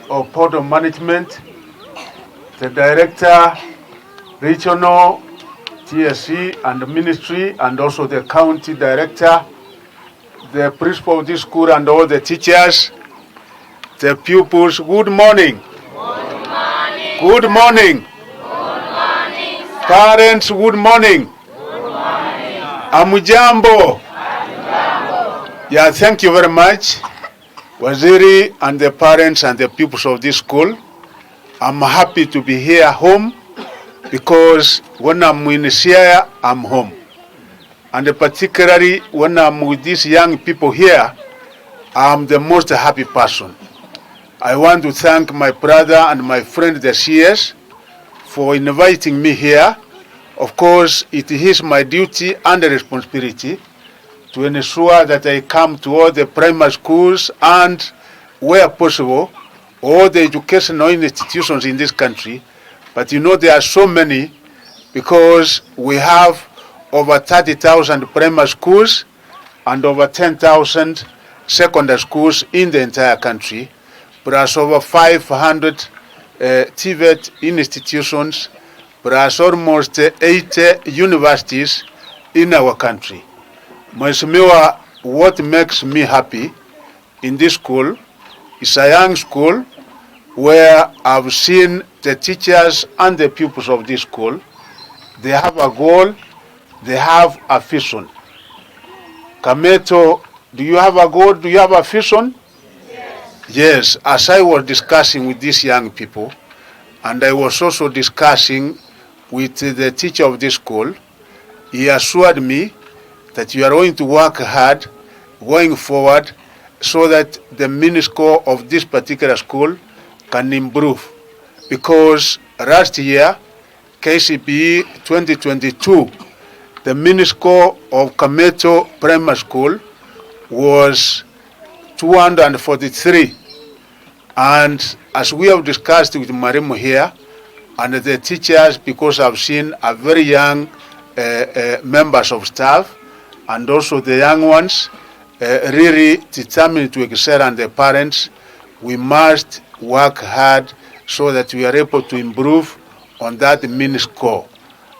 of Port of Management, the Director, Regional, TSC and Ministry, and also the County Director, the Principal of this school and all the teachers, the pupils, good morning. Good morning. Good morning. Good morning. Parents, good morning. Good morning. Amujambo. Yeah, thank you very much, Waziri and the parents and the pupils of this school. I'm happy to be here home because when I'm in Siaya, I'm home. And particularly when I'm with these young people here, I'm the most happy person. I want to thank my brother and my friend, the CS, for inviting me here. Of course, it is my duty and responsibility to ensure that I come to all the primary schools and, where possible, all the educational institutions in this country. But you know, there are so many because we have over 30,000 primary schools and over 10,000 secondary schools in the entire country, plus over 500 TVET institutions, plus almost 80 universities in our country. Mheshimiwa, what makes me happy in this school is a young school where I've seen the teachers and the pupils of this school. They have a goal, they have a vision. Kameto, do you have a goal? Do you have a vision? Yes, as I was discussing with these young people, and I was also discussing with the teacher of this school, he assured me that you are going to work hard going forward so that the mini score of this particular school can improve. Because last year, KCPE 2022, the mini score of Kameto Primary School was 243. And as we have discussed with Marimu here, and the teachers, because I've seen a very young members of staff, and also the young ones really determined to excel, and the parents, we must work hard so that we are able to improve on that mini score.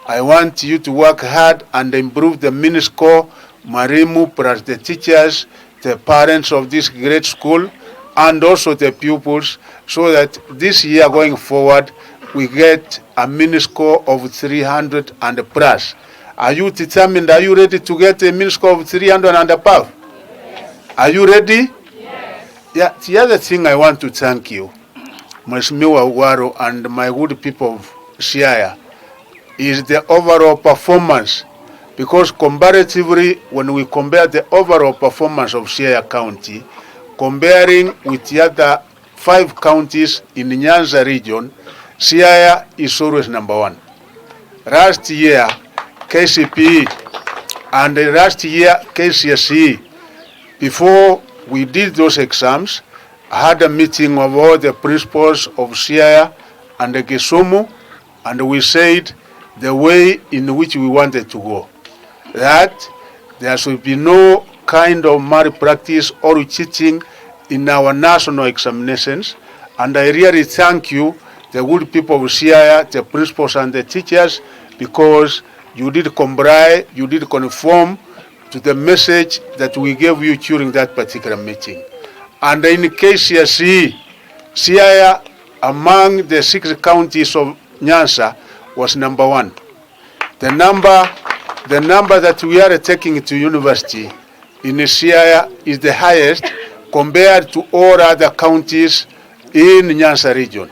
I want you to work hard and improve the mini score, Marimu plus the teachers, the parents of this great school, and also the pupils, so that this year going forward, we get a mini score of 300 and plus. Are you determined? Are you ready to get a mini score of 300 and above? Yes. Are you ready? Yes. Yeah, the other thing I want to thank you, Mheshimiwa Ugwaro and my good people of Siaya, is the overall performance. Because comparatively, when we compare the overall performance of Siaya County, comparing with the other 5 counties in the Nyanza region, Siaya is always number 1. Last year, KCPE and last year KCSE, before we did those exams, I had a meeting of all the principals of Siaya and the Kisumu, and we said the way in which we wanted to go, that there should be no kind of malpractice or cheating in our national examinations. And I really thank you, the good people of Siaya, the principals and the teachers, because you did comply, you did conform to the message that we gave you during that particular meeting. And in KCSE, Siaya, among the 6 counties of Nyanza, was number 1. The number that we are taking to university in Siaya is the highest compared to all other counties in Nyanza region.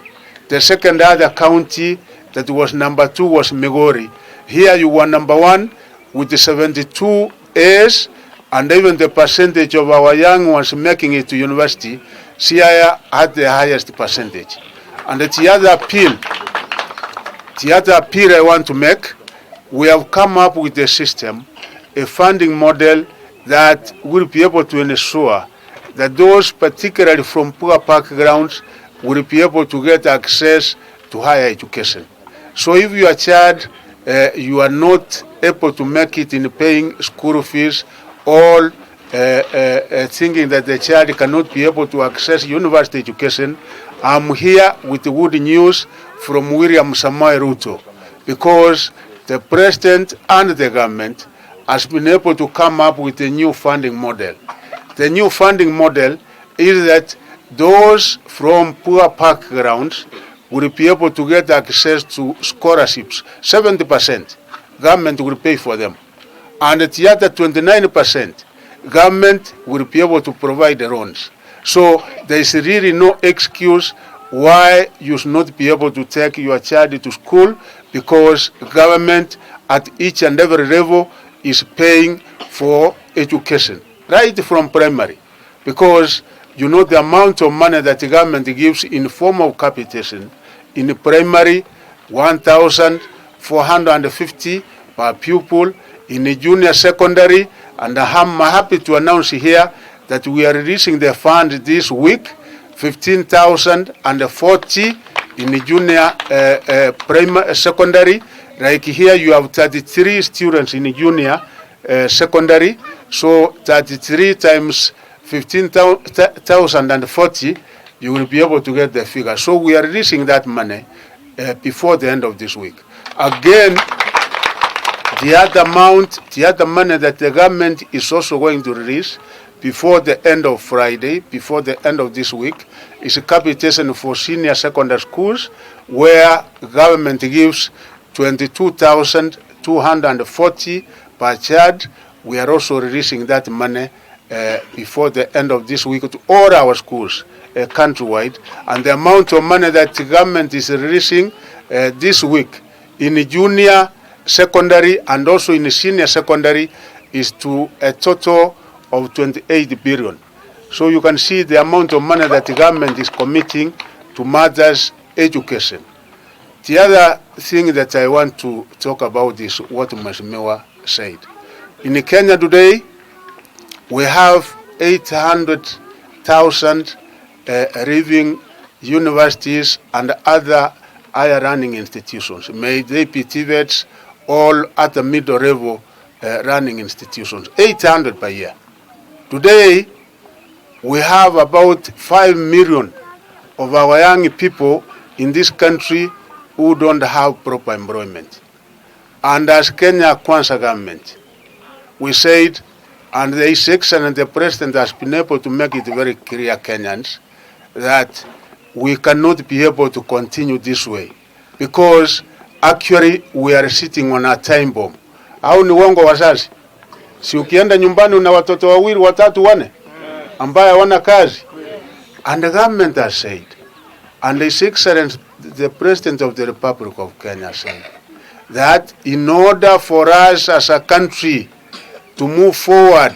The second other county that was number 2 was Migori. Here you were number 1 with the 72 A's, and even the percentage of our young ones making it to university, Siaya had the highest percentage. And the other appeal I want to make, we have come up with a system, a funding model that will be able to ensure that those particularly from poor backgrounds will be able to get access to higher education. So if your child, you are not able to make it in paying school fees, or thinking that the child cannot be able to access university education, I'm here with good news from William Samoei Ruto, because the President and the government has been able to come up with a new funding model. The new funding model is that those from poor backgrounds will be able to get access to scholarships. 70% government will pay for them. And the other 29%, government will be able to provide the loans. So there is really no excuse why you should not be able to take your child to school, because government at each and every level is paying for education, right from primary. Because you know the amount of money that the government gives in form of capitation in primary, 1,450 per pupil, in the junior secondary, and I'm happy to announce here that we are releasing the fund this week, 15,040 in the junior primary secondary. Like here you have 33 students in the junior secondary, so 33 times 15,040, you will be able to get the figure. So we are releasing that money before the end of this week. Again, the other money that the government is also going to release before the end of Friday, before the end of this week, is a capitation for senior secondary schools, where government gives 22,240 per child. We are also releasing that money before the end of this week to all our schools countrywide. And the amount of money that the government is releasing this week in the junior secondary and also in the senior secondary is to a total of 28 billion. So you can see the amount of money that the government is committing to mothers' education. The other thing that I want to talk about is what Mheshimiwa said. In Kenya today, we have 800,000 living universities and other higher learning institutions. May they be TVETs, all at the middle level running institutions, 800 per year. Today, we have about 5 million of our young people in this country who don't have proper employment. And as Kenya Kwanza government, we said, and the His Excellency the President has been able to make it very clear, Kenyans, that we cannot be able to continue this way, because actually we are sitting on a time bomb. Au ni uongo wazazi? Si ukienda nyumbani una watoto wawili watatu wane ambaye hawana kazi. And the government has said, and His Excellency the President of the Republic of Kenya said, that in order for us as a country to move forward,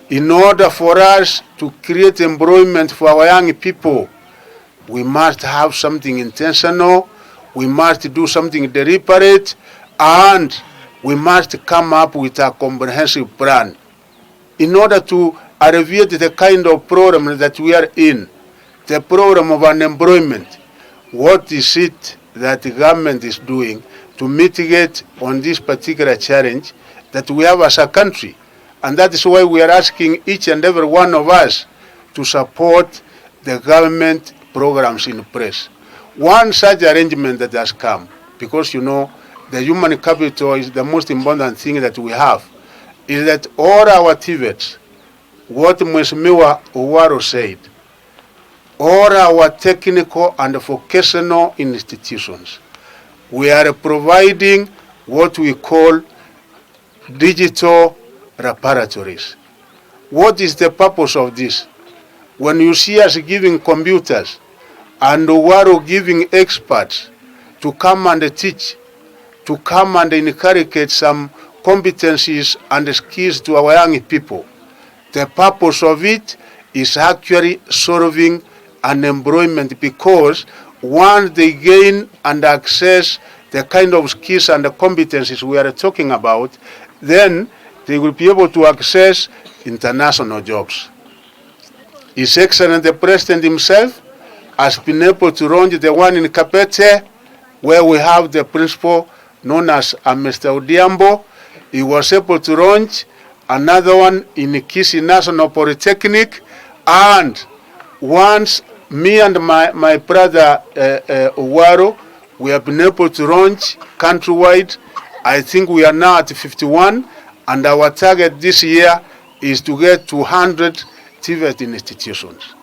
in order for us to create employment for our young people, we must have something intentional, we must do something deliberate, and we must come up with a comprehensive plan in order to alleviate the kind of problem that we are in, the problem of unemployment. What is it that the government is doing to mitigate on this particular challenge that we have as a country? And that is why we are asking each and every one of us to support the government programs in place. One such arrangement that has come, because you know the human capital is the most important thing that we have, is that all our TVETs, what Mheshimiwa Uhuru said, all our technical and vocational institutions, we are providing what we call digital laboratories. What is the purpose of this? When you see us giving computers and Uhuru giving experts to come and teach, to come and inculcate some competencies and skills to our young people, the purpose of it is actually solving unemployment, because once they gain and access the kind of skills and the competencies we are talking about, then they will be able to access international jobs. His Excellency the President himself has been able to launch the one in Kapete, where we have the principal known as Mr. Odiambo. He was able to launch another one in Kisii National Polytechnic, and once me and my brother Owaro, we have been able to launch countrywide. I think we are now at 51, and our target this year is to get 200 TVET institutions.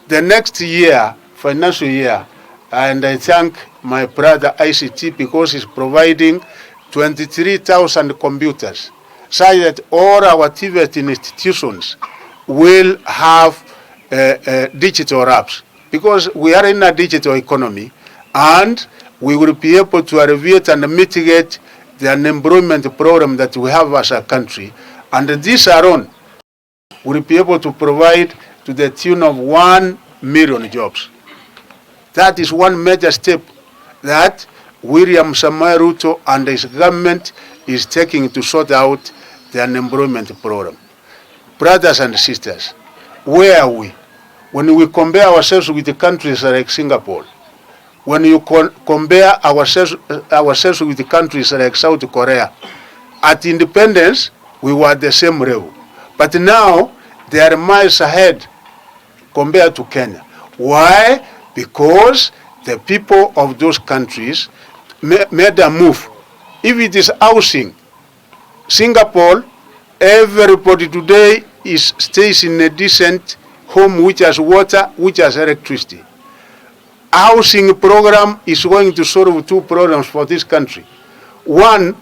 The next year, financial year, and I thank my brother ICT because he's providing 23,000 computers, so that all our TVET institutions will have digital apps, because we are in a digital economy, and we will be able to alleviate and mitigate the unemployment problem that we have as a country. And this alone will be able to provide to the tune of 1 million jobs. That is one major step that William Samoei Ruto and his government is taking to sort out the unemployment problem. Brothers and sisters, where are we? When we compare ourselves with the countries like Singapore, when you compare ourselves with the countries like South Korea, at independence, we were at the same level. But now, they are miles ahead compared to Kenya. Why? Because the people of those countries made a move. If it is housing, Singapore, everybody today stays in a decent home which has water, which has electricity. Housing program is going to solve two problems for this country. One,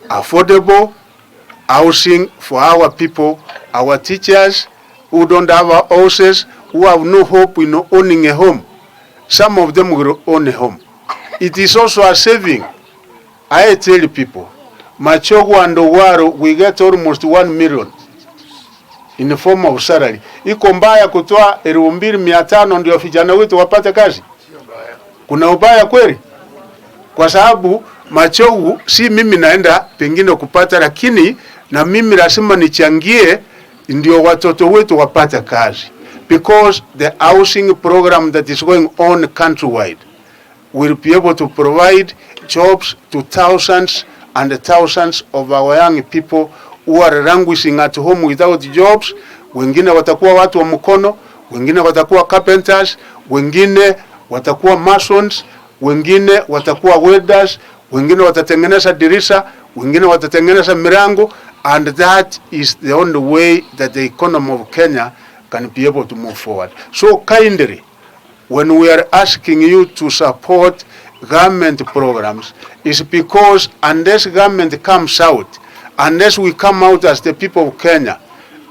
affordable housing for our people, our teachers who don't have houses, who have no hope in owning a home. Some of them will own a home. It is also a saving. I tell people, Machogu and Owaro, we get almost 1 million in the form of salary. Iko mbaya kutoa 2,500 ndio vijana wetu wapate kazi? Kuna ubaya kweli? Kwa sababu Machogu si mimi naenda pengine kupata, lakini na mimi lazima nichangie ndio watoto wetu wapate kazi. Because the housing program that is going on countrywide will be able to provide jobs to thousands and thousands of our young people who are languishing at home without jobs. Wengine watakuwa watu wa mkono, wengine watakuwa carpenters, wengine watakuwa masons, wengine watakuwa welders, wengine watatengeneza dirisha, wengine watatengeneza milango, and that is the only way that the economy of Kenya can be able to move forward. So kindly, when we are asking you to support government programs, is because unless government comes out, unless we come out as the people of Kenya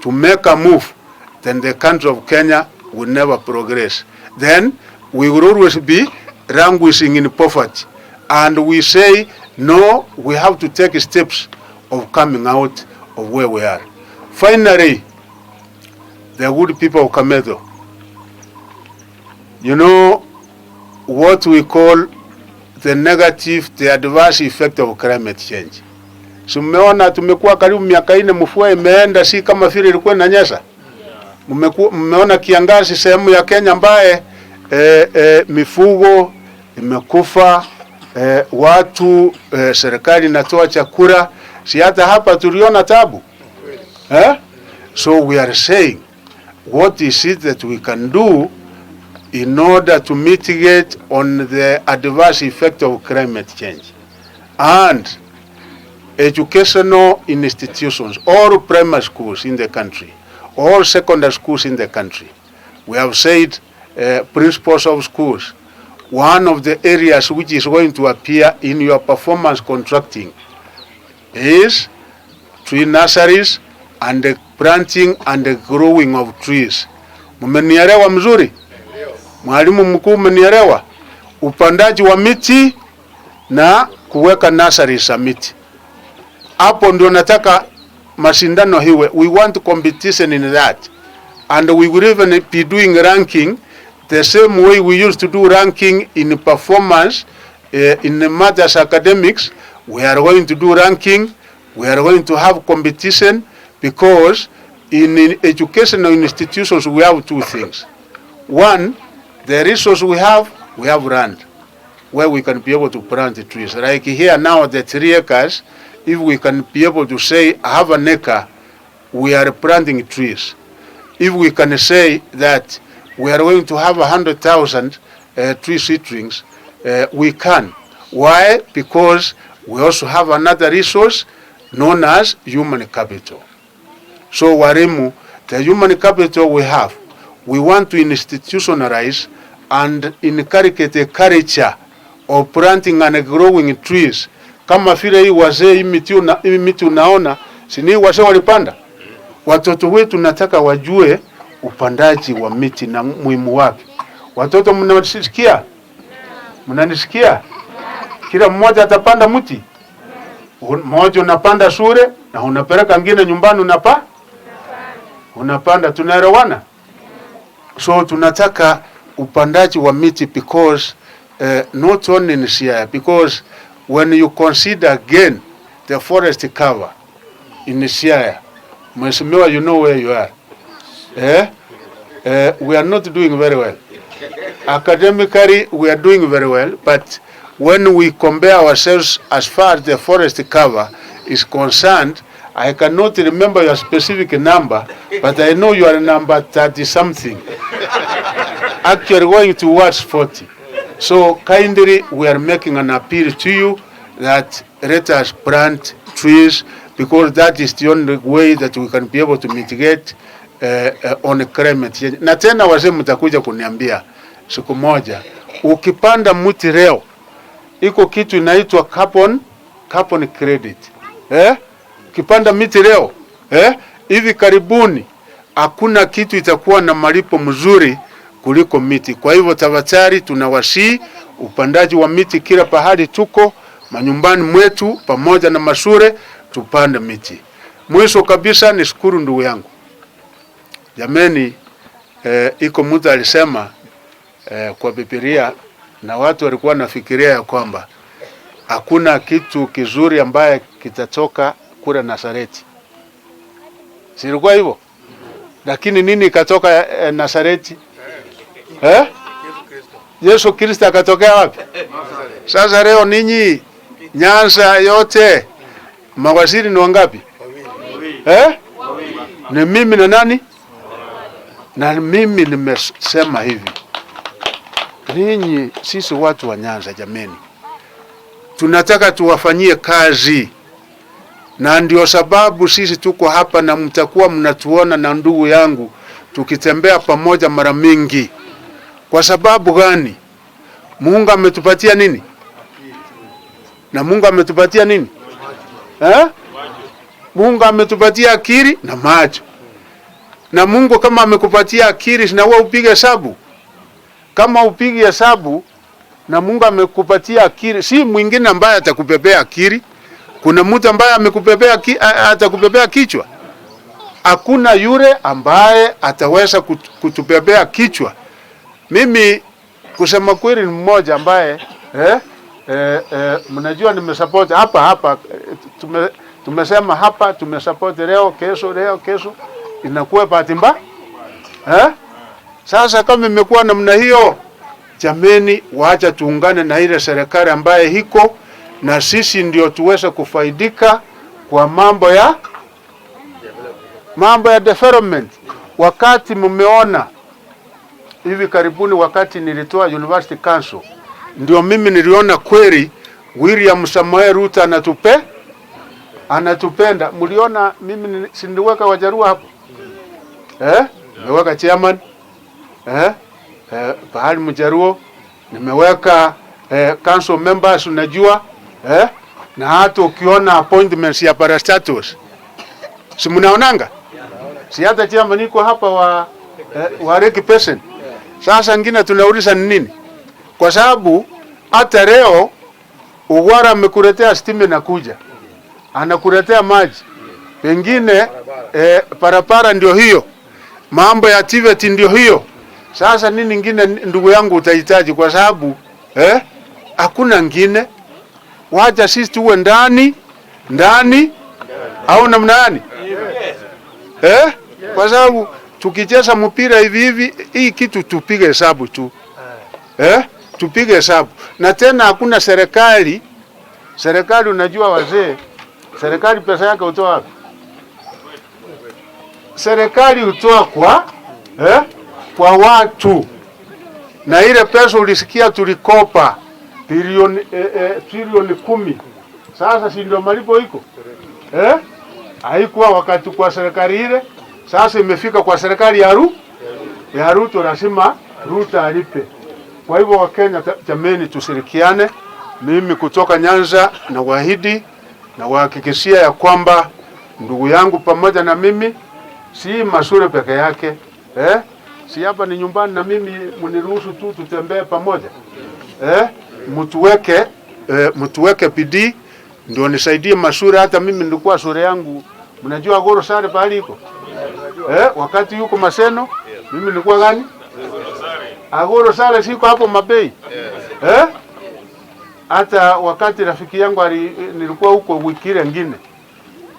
to make a move, then the country of Kenya will never progress. Then we will always be languishing in poverty. And we say, no, we have to take steps of coming out of where we are. Finally, the good people of Kamedo, you know what we call the negative, the adverse effect of climate change. So mmeona tumekuwa karibu miaka 4 mvua imeenda, si kama vile ilikuwa inanyesha. Mmeona kiangazi sehemu ya Kenya ambaye mifugo imekufa, watu serikali inatoa chakula, si hata hapa tuliona tabu. So we are saying, what is it that we can do in order to mitigate on the adverse effect of climate change? And educational institutions, all primary schools in the country, all secondary schools in the country. We have said principals of schools, one of the areas which is going to appear in your performance contracting is tree nurseries and the planting and the growing of trees. Mmenielewa mzuri? Mwalimu mkuu, mmenielewa? Upandaji wa miti na kuweka nurseries za miti. Hapo ndio nataka mashindano hiwe. We want competition in that. And we will even be doing ranking the same way we used to do ranking in performance in the matters academics. We are going to do ranking. We are going to have competition, because in educational institutions we have two things. One, the resource we have land where we can be able to plant the trees. Like here now, the 3 acres, if we can be able to say, I have an acre, we are planting trees. If we can say that we are going to have 100,000 tree seedlings, we can. Why? Because we also have another resource known as human capital. So Warimu, the human capital we have, we want to institutionalize and inculcate a culture of planting and growing trees. Kama vile hii wazee hii miti unaona, si ni wazee walipanda? Watoto wetu nataka wajue upandaji wa miti na muhimu wake. Watoto mnanisikia? Mnanisikia? Kila mmoja atapanda mti. Mmoja unapanda shule na unapeleka ngine nyumbani unapanda. Tunaelewana? So tunataka upandaji wa miti because not only in Siaya, because when you consider again the forest cover in Siaya, Mheshimiwa, you know where you are. We are not doing very well. Academically, we are doing very well, but when we compare ourselves as far as the forest cover is concerned, I cannot remember your specific number, but I know you are number 30-something. Actually going towards 40. So kindly, we are making an appeal to you that let us plant trees, because that is the only way that we can be able to mitigate on climate change. Na tena wazee mtakuja kuniambia siku moja, ukipanda mti leo, iko kitu inaitwa carbon credit. Ukipanda miti leo, hivi karibuni hakuna kitu itakuwa na malipo mzuri kuliko miti. Kwa hivyo tafadhali tunawasihi upandaji wa miti kila pahali tuko, manyumbani mwetu pamoja na mashule, tupande miti. Mwisho kabisa nishukuru ndugu yangu. Jameni, iko mtu alisema kwa Biblia, na watu walikuwa nafikiria ya kwamba hakuna kitu kizuri ambaye kitatoka kule Nazareti. Silikuwa hivyo? Lakini nini ikatoka Nazareti? Yesu Kristo akatokea wapi? Sasa leo ninyi Nyanza yote mawaziri ni wangapi? Ni mimi na nani? Na mimi nimesema hivi, ninyi sisi watu wa Nyanza jameni, tunataka tuwafanyie kazi, na ndio sababu sisi tuko hapa na mtakuwa mnatuona na ndugu yangu tukitembea pamoja mara mingi. Kwa sababu gani? Mungu ametupatia nini? Na Mungu ametupatia nini? Mungu ametupatia akili na macho. Na Mungu kama amekupatia akili, na wewe upige hesabu. Kama upige hesabu na Mungu amekupatia akili, si mwingine ambaye atakupepea akili. Kuna mtu ambaye amekupepea atakupepea kichwa. Hakuna yule ambaye ataweza kutupepea kichwa. Mimi kusema kweli ni mmoja ambaye mnajua nimesupport hapa tumesema hapa tumesupport leo kesho inakuwa bahati mbaya. Sasa kama imekuwa namna hiyo, jameni, waacha tuungane na ile serikali ambaye hiko, na sisi ndio tuweze kufaidika kwa mambo ya development. Wakati mmeona hivi karibuni, wakati nilitoa University Council, ndio mimi niliona kweli William Samoei Ruto anatupenda. Mliona mimi sindiweka Wajarua hapo? Nimeweka chairman, pahali Mjaruo, nimeweka council members unajua, na hata ukiona appointments ya parastatus, si mnaonanga? Si hata chairman niko hapa wa reki person. Sasa ngine tunauliza nini? Kwa sababu hata leo Ugwara amekuletea stima na kuja, anakuletea maji, pengine parapara ndio hiyo, mambo ya TVET ndio hiyo. Sasa nini ngine ndugu yangu utahitaji? Kwa sababu hakuna ngine. Wacha sisi tuwe ndani au namna gani? Kwa sababu tukicheza mpira hivi hii kitu tupige hesabu tu. Tupige hesabu. Na tena hakuna serikali unajua wazee, serikali pesa yake utoa wapi? Serikali utoa kwa watu, na ile pesa ulisikia tulikopa trilioni 10. Sasa si ndio malipo iko haikuwa wakati kwa serikali ile, sasa imefika kwa serikali ya Ruto, lazima Ruto alipe. Kwa hivyo Wakenya, jameni, tushirikiane. Mimi kutoka Nyanza na waahidi na wahakikishia ya kwamba ndugu yangu pamoja na mimi, si Masure peke yake si hapa ni nyumbani, na mimi mniruhusu tu tutembee pamoja mtuweke bidii ndio nisaidie Masure. Hata mimi nilikuwa sure yangu, mnajua Goro Sare pale iko wakati yuko Maseno, mimi nilikuwa gani Agoro Sare, siko hapo Mabei hata wakati rafiki yangu nilikuwa huko wiki ile nyingine,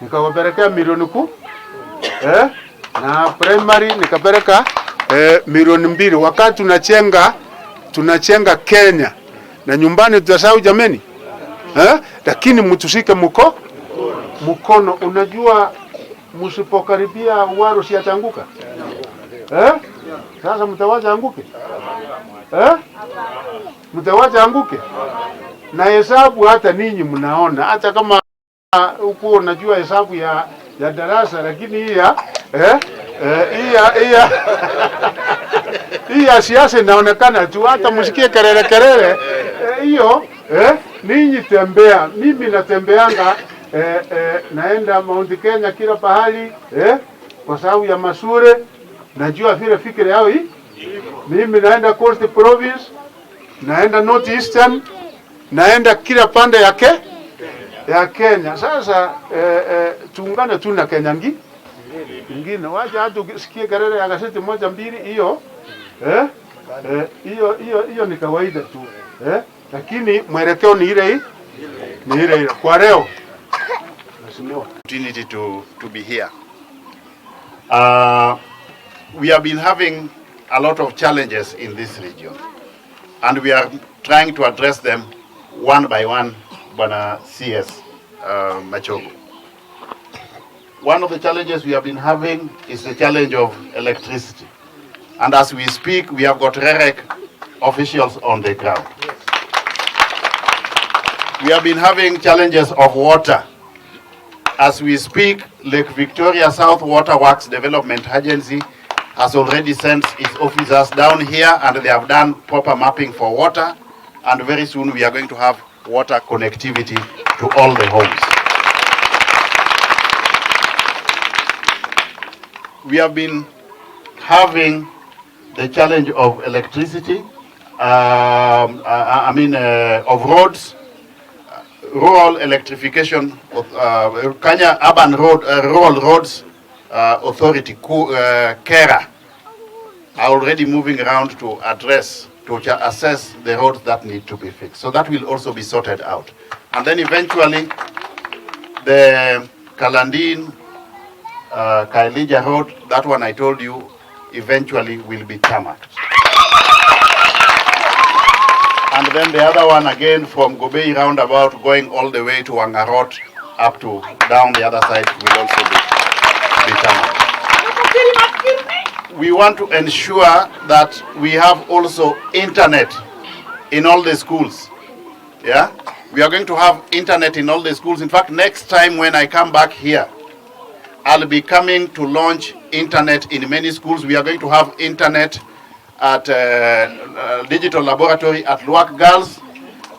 nikawapelekea milioni 10 na primary nikapeleka milioni 2. Wakati tunachenga Kenya na nyumbani tutasahau jameni lakini mtusike mkono. Unajua msipokaribia waro si atanguka sasa mtawacha anguke mtawacha anguke na hesabu. Hata ninyi mnaona, hata kama huko unajua hesabu ya darasa, lakini hii ya siasa inaonekana tu, hata msikie kelele hiyo ninyi tembea. Mimi natembeanga naenda Mount Kenya kila pahali kwa sababu ya Masure, najua vile fikira yao hii. Mimi naenda Coast Province, naenda North Eastern, naenda kila pande ya Kenya. Sasa tuungane tu na Kenya ngine, wacha hata usikie kelele ya gazeti 1 2, hiyo ni kawaida tu lakini mwelekeo ni ile kwa leo. Opportunity to be here. We have been having a lot of challenges in this region, and we are trying to address them one by one. Bwana CS Machogu. One of the challenges we have been having is the challenge of electricity, and as we speak, we have got REREC officials on the ground. We have been having challenges of water. As we speak, Lake Victoria South Water Works Development Agency has already sent its officers down here, and they have done proper mapping for water, and very soon we are going to have water connectivity to all the homes. We have been having the challenge of electricity, of roads, rural electrification of Kenya Urban Rural Roads Authority, KERA, are already moving around to assess the roads that need to be fixed. So that will also be sorted out. And then eventually the Kalandin, Kailija Road, that one I told you, eventually will be tarmacked. And then the other one again from Gobei roundabout going all the way to Wangarot up to down the other side will also be tarmacked. We want to ensure that we have also internet in all the schools. Yeah? We are going to have internet in all the schools. In fact, next time when I come back here, I'll be coming to launch internet in many schools. We are going to have internet at digital laboratory at Luak Girls.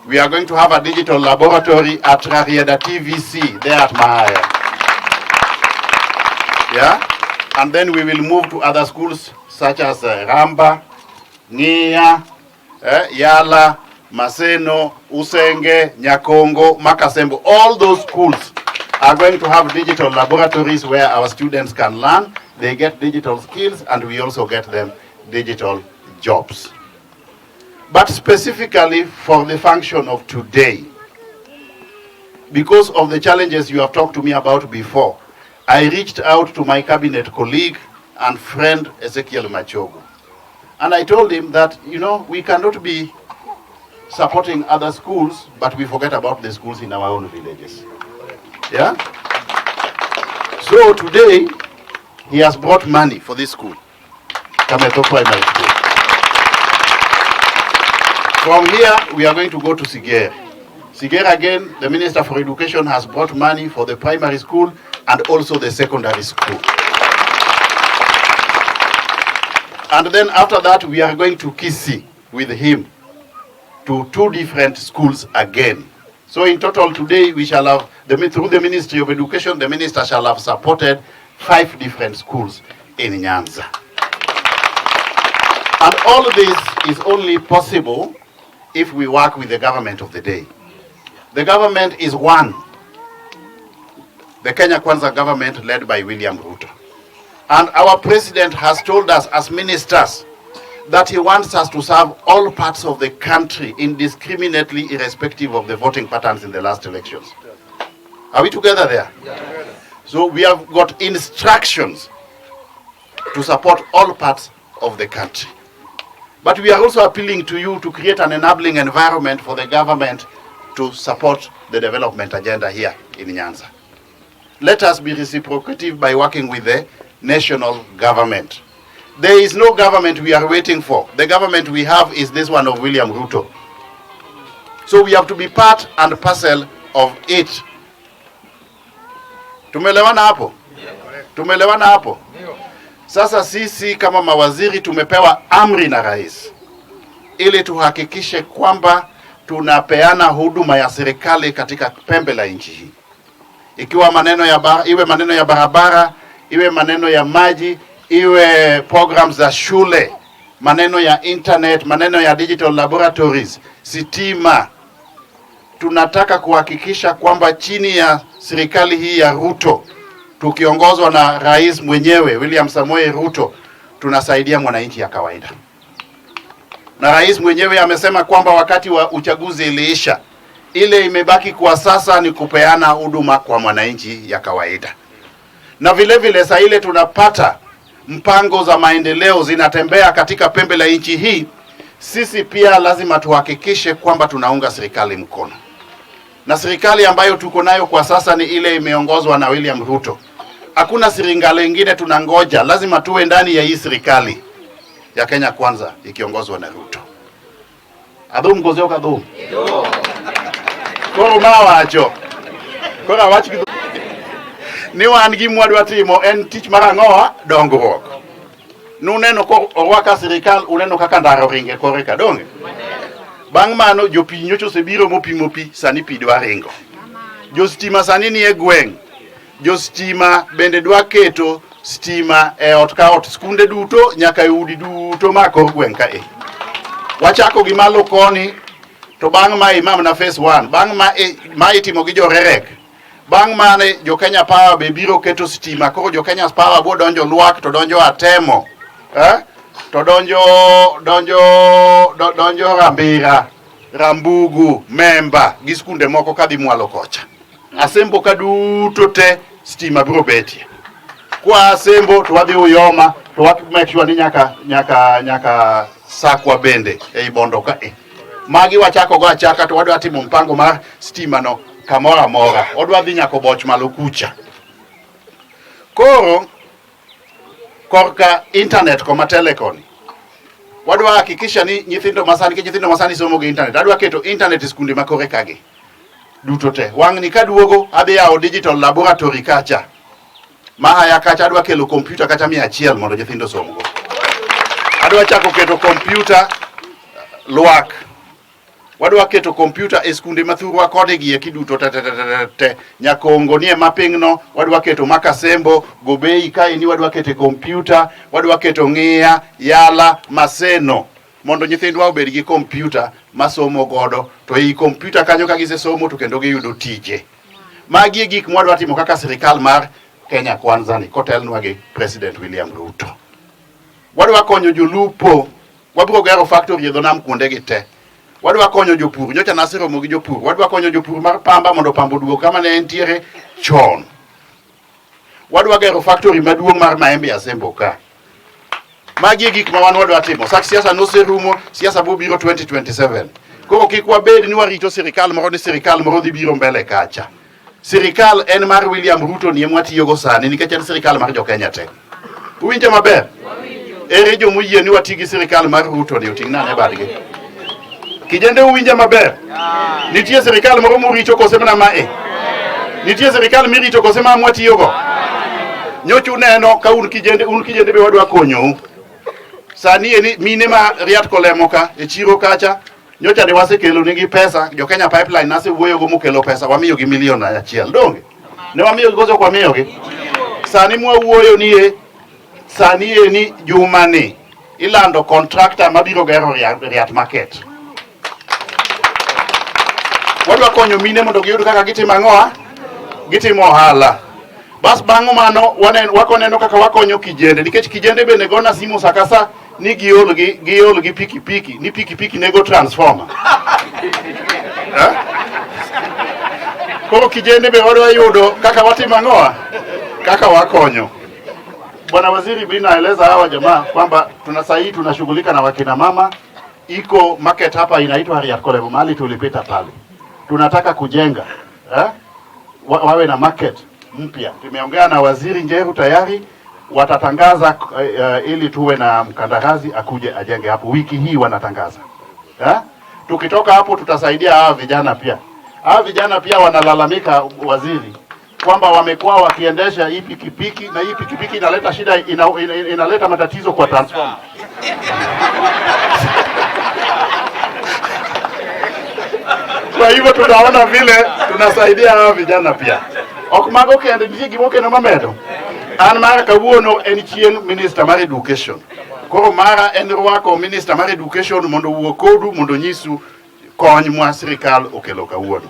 We are going to have a digital laboratory at Rarieda TVC there at Mahaya. Yeah? And then we will move to other schools such as Ramba, Nia, Yala, Maseno, Usenge, Nyakongo, Makasembo. All those schools are going to have digital laboratories where our students can learn. They get digital skills, and we also get them digital jobs. But specifically for the function of today, because of the challenges you have talked to me about before, I reached out to my cabinet colleague and friend Ezekiel Machogu. And I told him that, we cannot be supporting other schools, but we forget about the schools in our own villages. Yeah? So today, he has brought money for this school. Kameto Primary School. From here, we are going to go to Sigera. Sigera again, the Minister for Education has brought money for the primary school and also the secondary school. And then after that, we are going to Kisii with him to 2 different schools again. So in total today, we shall have, through the Ministry of Education, the Minister shall have supported 5 different schools in Nyanza. And all this is only possible if we work with the government of the day. The government is one. The Kenya Kwanza government led by William Ruto. And our president has told us as ministers that he wants us to serve all parts of the country indiscriminately, irrespective of the voting patterns in the last elections. Are we together there? Yeah. So we have got instructions to support all parts of the country. But we are also appealing to you to create an enabling environment for the government to support the development agenda here in Nyanza. Let us be reciprocative by working with the national government. There is no government we are waiting for. The government we have is this one of William Ruto. So we have to be part and parcel of it. Tumelewana hapo? Tumelewana hapo? Sasa sisi kama mawaziri tumepewa amri na rais ili tuhakikishe kwamba tunapeana huduma ya serikali katika pembe la nchi hii. Ikiwa iwe maneno ya barabara, iwe maneno ya maji, iwe programs za shule, maneno ya internet, maneno ya digital laboratories, sitima. Tunataka kuhakikisha kwamba chini ya serikali hii ya Ruto, tukiongozwa na rais mwenyewe William Samoei Ruto, tunasaidia mwananchi ya kawaida. Na rais mwenyewe amesema kwamba wakati wa uchaguzi iliisha, ile imebaki kwa sasa ni kupeana huduma kwa mwananchi ya kawaida. Na vile vile saa ile tunapata mpango za maendeleo zinatembea katika pembe la nchi hii, sisi pia lazima tuhakikishe kwamba tunaunga serikali mkono. Na serikali ambayo tuko nayo kwa sasa ni ile imeongozwa na William Ruto. Hakuna serikali nyingine tunangoja, lazima tuwe ndani ya hii serikali ya Kenya Kwanza ikiongozwa na Ruto. Adum ngozeo kadum. Koro mawacho. Koro wachi kidu. Ni wan gi mwadwa timo en tich marangoa dongruok. Nuneno ko orwaka serikal uneno kaka ndaro ringe kore ka donge. Bang' mano jopiny osebiro mopimo pi sani pi dwa ringo. Jo stima sani ni e gweng'. Jo stima bende dwa keto stima e ot ka ot, skunde duto nyaka e udi duto ma kor gweng' ka e. Wachako gi malo koni to bang' ma imam na phase 1, bang' ma itimo gi jorerek. Bang' mane jo Kenya Power be biro keto stima, koro jo Kenya Power bo donjo Luak to donjo Atemo, to donjo Rambira, Rambugu, Memba, gi skunde moko kadhi mwalo kocha. Asembo ka duto te stima biro betie. Kwa asembo to wadhi Uyoma to make sure ni nyaka Sakwa bende ei bondo ka e. Magi wachako go achaka to wadwa timo mpango mar stima no kamora mora. Odwa dhi nyako boch malo kucha. Koro korka internet koma telecom. Wadwa hakikisha ni nyithindo masani somo gi internet. Adwa keto internet skunde makore kage. Duto te. Wang ni kaduogo adhi yao digital laboratory kacha. Maha ya kacha adwa kelo computer kacha 100 mondo nyithindo somo go. Adwa chako keto computer Luak. Wadwa keto computer e skunde mathurwa kode gi kiduto te nyakongo nie mapping no, wadwa keto Makasembo, Gobei kai ni wadwa keto computer, wadwa keto Ng'ia, Yala, Maseno mondo nyithindwa obed gi computer masomo godo, to ei computer kanyo ka gise somo to kendo giyudo tije. Magi gik mwadwa timo kaka serikal mar Kenya Kwanza ni kotelnwa gi President William Ruto. Wadwa konyo jolupo, wabiro gero factory e dho nam kuonde gi te. Wadwa konyo jopur, nyocha naseromo gi jopur. Wadwa konyo jopur mar pamba mondo pamba oduog kama ne entiere chon. Wadwa gero factory maduong' mar maembe Asembo ka. Magi gik ma wan wadwa timo. Sak siasa noserumo, siasa bo biro 2027. Koro kik wabed ni warito serikal moro ni serikal moro dhi biro mbele kacha. Serikal en mar William Ruto ni mwatiyo go sani nikech en serikal mar jo Kenya te. Uwinjo maber? ere jo muyie ni watigi sirikal mar Ruto ni oting nane badgi. Kijende uwinja maber. Nitie sirikal moro murito kose mana mae. Nitie sirikal mirito kose ma mwatiyogo. Nyochu neno ka un kijende be wadwa konyo. Sani eni mine ma riat kolemo ka e chiro kacha. Nyocha de wasekelo nigi pesa, jo Kenya Pipeline nase wuoyo go mukelo pesa, wamiyo gi milion achiel donge. Ne wamiyo gozo kwa miyo gi. Sani mwa wuoyo nie sani eni jumani ilando contractor mabiro gero riat market. Wadwa konyo mine mondo giyud kaka gitimo ang'oa, gitimo ohala. Bas bang'o mano wakoneno kaka wakonyo kijende, nikech kijende bende gona simu sakasa ni giol gi pikipiki, ni pikipiki nego transformer. Koro kijende be wadwa yudo kaka watimo ang'oa, kaka wakonyo. Bwana Waziri bin naeleza hawa jamaa kwamba tunashughulika na wakina mama. Iko market hapa inaitwa Riat Kolemo, mahali tulipita pale. Tunataka kujenga wawe na market mpya. Tumeongea na Waziri Njeru tayari, watatangaza ili tuwe na mkandarasi akuje ajenge hapo. Wiki hii wanatangaza. Tukitoka hapo tutasaidia hawa vijana pia. Hawa vijana pia wanalalamika Waziri kwamba wamekuwa wakiendesha hii pikipiki na hii pikipiki inaleta shida, inaleta matatizo kwa transformer. Kwa hivyo tunaona vile tunasaidia hawa vijana pia. Okumago kende niji gimoke no mamedo. An mara kawuono en chien minister mar education. Koro mara en rwako minister mar education mondo wuo kodu mondo nyisu kony mwa sirikal okelo kawuono.